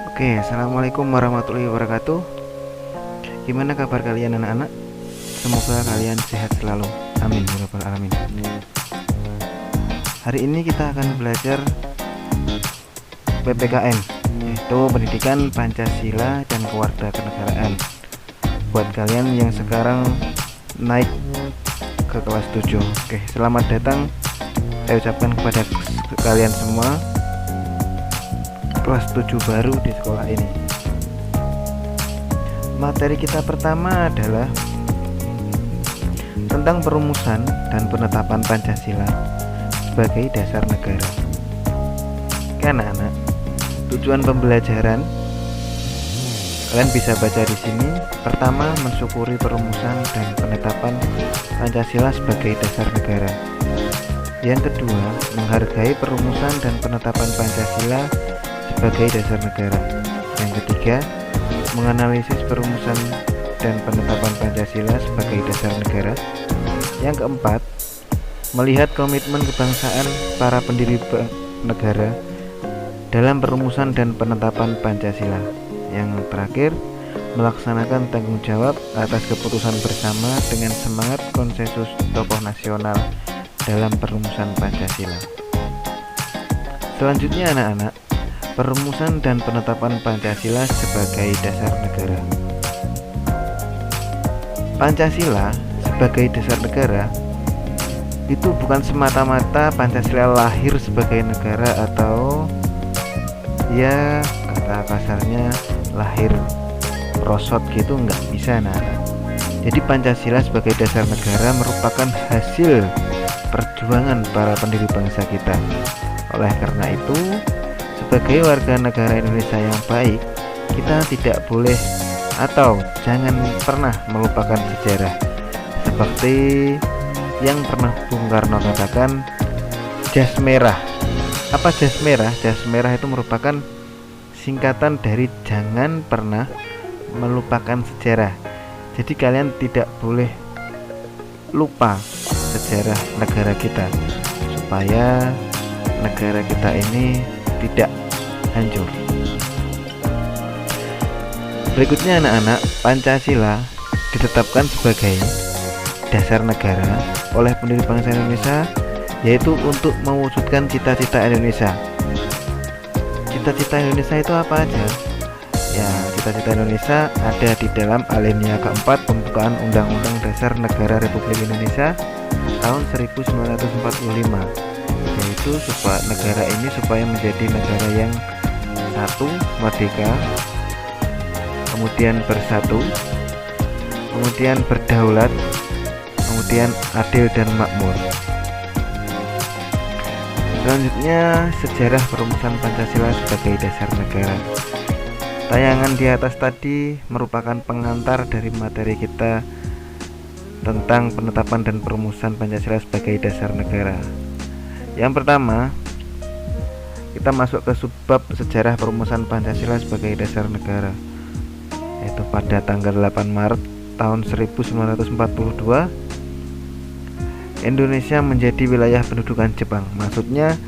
Oke, assalamualaikum warahmatullahi wabarakatuh. Gimana kabar kalian anak-anak? Semoga kalian sehat selalu. Amin ya rabbal alamin. Hari ini kita akan belajar PPKN, yaitu Pendidikan Pancasila dan Kewarganegaraan. Buat kalian yang sekarang naik ke kelas 7. Oke, selamat datang saya ucapkan kepada kalian semua kelas 7 baru di sekolah ini. Materi kita pertama adalah tentang perumusan dan penetapan Pancasila sebagai dasar negara. Oke anak-anak, tujuan pembelajaran kalian bisa baca di sini. Pertama, mensyukuri perumusan dan penetapan Pancasila sebagai dasar negara. Yang kedua, menghargai perumusan dan penetapan Pancasila sebagai dasar negara. Yang ketiga, menganalisis perumusan dan penetapan Pancasila sebagai dasar negara. Yang keempat, melihat komitmen kebangsaan para pendiri negara dalam perumusan dan penetapan Pancasila. Yang terakhir, melaksanakan tanggung jawab atas keputusan bersama dengan semangat konsensus tokoh nasional dalam perumusan Pancasila. Selanjutnya anak-anak, perumusan dan penetapan Pancasila sebagai dasar negara. Pancasila sebagai dasar negara itu bukan semata-mata Pancasila lahir sebagai negara atau ya kata kasarnya lahir rosot gitu, nggak bisa. Jadi Pancasila sebagai dasar negara merupakan hasil perjuangan para pendiri bangsa kita. Oleh karena itu, sebagai warga negara Indonesia yang baik, kita tidak boleh atau jangan pernah melupakan sejarah. Seperti yang pernah Bung Karno katakan, jas merah. Apa jas merah? Jas merah itu merupakan singkatan dari jangan pernah melupakan sejarah. Jadi kalian tidak boleh lupa sejarah negara kita supaya negara kita ini tidak hancur. Berikutnya anak-anak, Pancasila ditetapkan sebagai dasar negara oleh pendiri bangsa Indonesia, yaitu untuk mewujudkan cita-cita Indonesia. Cita-cita Indonesia itu apa aja? Ya, cita-cita Indonesia ada di dalam alinea keempat pembukaan Undang-Undang Dasar Negara Republik Indonesia tahun 1945, yaitu supaya negara ini supaya menjadi negara yang satu, merdeka, kemudian bersatu, kemudian berdaulat, kemudian adil dan makmur. Selanjutnya, sejarah perumusan Pancasila sebagai dasar negara. Tayangan di atas tadi merupakan pengantar dari materi kita tentang penetapan dan perumusan Pancasila sebagai dasar negara. Yang pertama, kita masuk ke subbab sejarah perumusan Pancasila sebagai dasar negara, yaitu pada tanggal 8 Maret tahun 1942 Indonesia menjadi wilayah pendudukan Jepang. Maksudnya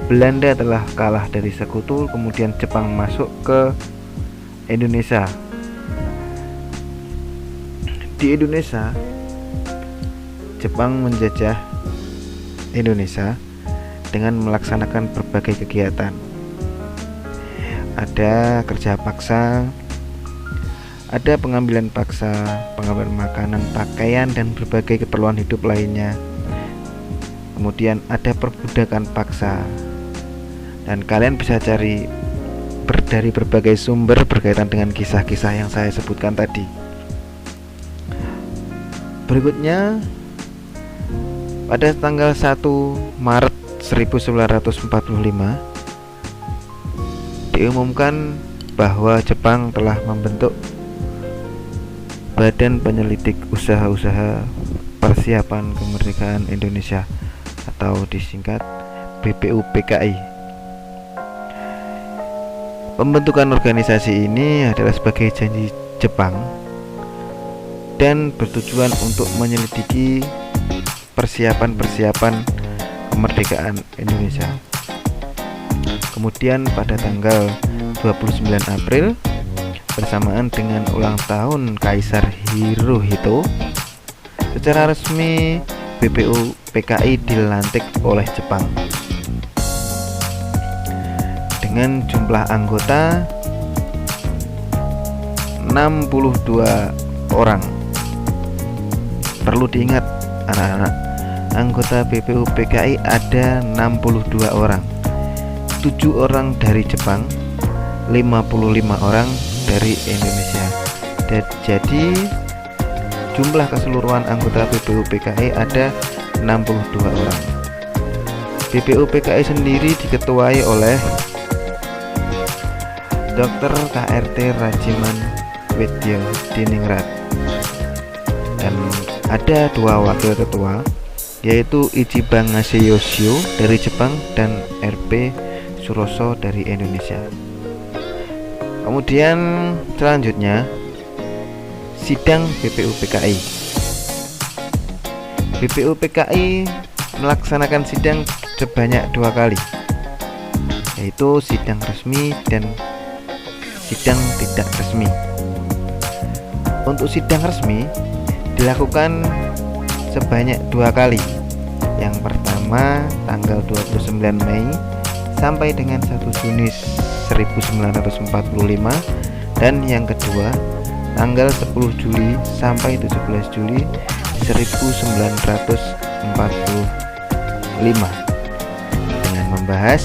Belanda telah kalah dari sekutu, kemudian Jepang masuk ke Indonesia. Di Indonesia, Jepang menjajah Indonesia dengan melaksanakan berbagai kegiatan. Ada kerja paksa, ada pengambilan paksa, pengambilan makanan, pakaian, dan berbagai keperluan hidup lainnya. Kemudian ada perbudakan paksa. Dan kalian bisa cari dari berbagai sumber berkaitan dengan kisah-kisah yang saya sebutkan tadi. Berikutnya, pada tanggal 1 Maret 1945 diumumkan bahwa Jepang telah membentuk Badan Penyelidik Usaha-usaha Persiapan Kemerdekaan Indonesia atau disingkat BPUPKI. Pembentukan organisasi ini adalah sebagai janji Jepang dan bertujuan untuk menyelidiki persiapan-persiapan kemerdekaan Indonesia. Kemudian pada tanggal 29 April bersamaan dengan ulang tahun Kaisar Hirohito, secara resmi BPUPKI dilantik oleh Jepang dengan jumlah anggota 62 orang. Perlu diingat anak-anak, anggota BPUPKI ada 62 orang, 7 orang dari Jepang, 55 orang dari Indonesia. Jadi jumlah keseluruhan anggota BPUPKI ada 62 orang. BPUPKI sendiri diketuai oleh Dr. KRT Rajiman Wedya Diningrat, dan ada 2 wakil ketua, yaitu Ichiban Yoshio dari Jepang dan RP Suroso dari Indonesia. Kemudian selanjutnya sidang BPUPKI. BPUPKI melaksanakan sidang sebanyak 2 kali, yaitu sidang resmi dan sidang tidak resmi. Untuk sidang resmi dilakukan sebanyak 2 kali. Yang pertama tanggal 29 Mei sampai dengan 1 Juni 1945, dan yang kedua tanggal 10 Juli sampai 17 Juli 1945 dengan membahas,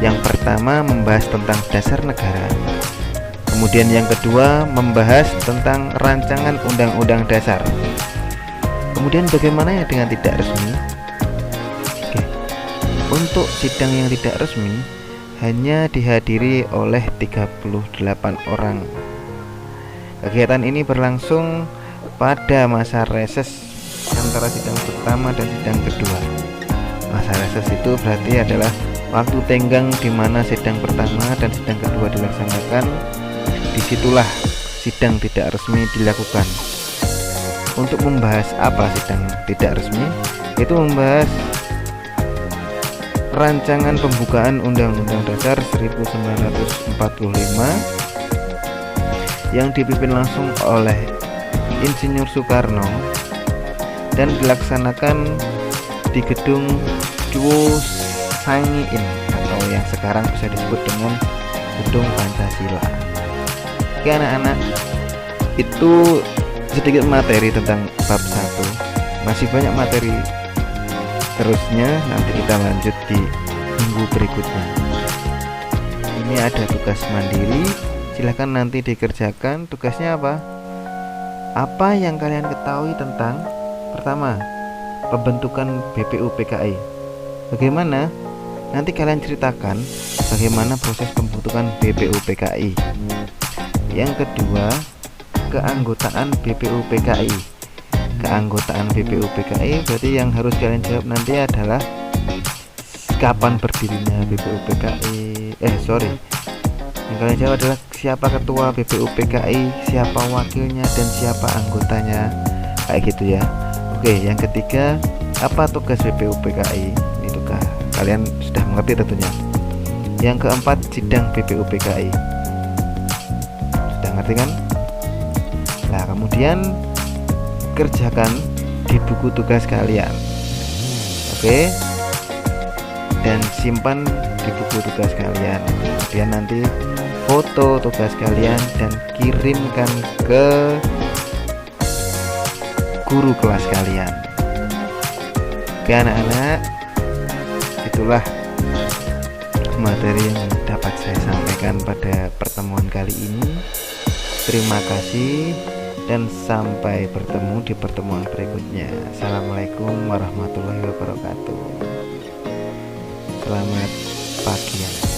yang pertama membahas tentang dasar negara, kemudian yang kedua membahas tentang rancangan undang-undang dasar. Kemudian bagaimana ya dengan tidak resmi? Oke. Untuk sidang yang tidak resmi hanya dihadiri oleh 38 orang. Kegiatan ini berlangsung pada masa reses antara sidang pertama dan sidang kedua. Masa reses itu berarti adalah waktu tenggang di mana sidang pertama dan sidang kedua dilaksanakan. Disitulah sidang tidak resmi dilakukan. Untuk membahas apa sidang tidak resmi? Itu membahas rancangan pembukaan Undang-Undang Dasar 1945 yang dipimpin langsung oleh Insinyur Soekarno dan dilaksanakan di gedung Chuo Sang-in atau yang sekarang bisa disebut dengan Gedung Pancasila. Oke anak-anak, itu sedikit materi tentang bab 1. Masih banyak materi terusnya, nanti kita lanjut di minggu berikutnya. Ini ada tugas mandiri, silahkan nanti dikerjakan. Tugasnya apa? Apa yang kalian ketahui tentang pertama pembentukan BPUPKI? Bagaimana? Nanti kalian ceritakan bagaimana proses pembentukan BPUPKI. Yang kedua, keanggotaan BPUPKI. Keanggotaan BPUPKI berarti yang harus kalian jawab nanti adalah kapan berdirinya BPUPKI. Yang kalian jawab adalah siapa ketua BPUPKI, siapa wakilnya, dan siapa anggotanya. Kayak gitu ya. Oke, yang ketiga, apa tugas BPUPKI? Ini tugas. Kalian sudah mengerti tentunya. Yang keempat, sidang BPUPKI. Sudah ngerti kan? Nah, kemudian kerjakan di buku tugas kalian. Oke. Dan simpan di buku tugas kalian. Kemudian nanti foto tugas kalian dan kirimkan ke guru kelas kalian. Oke anak-anak, itulah materi yang dapat saya sampaikan pada pertemuan kali ini. Terima kasih dan sampai bertemu di pertemuan berikutnya. Assalamualaikum warahmatullahi wabarakatuh. Selamat pagi.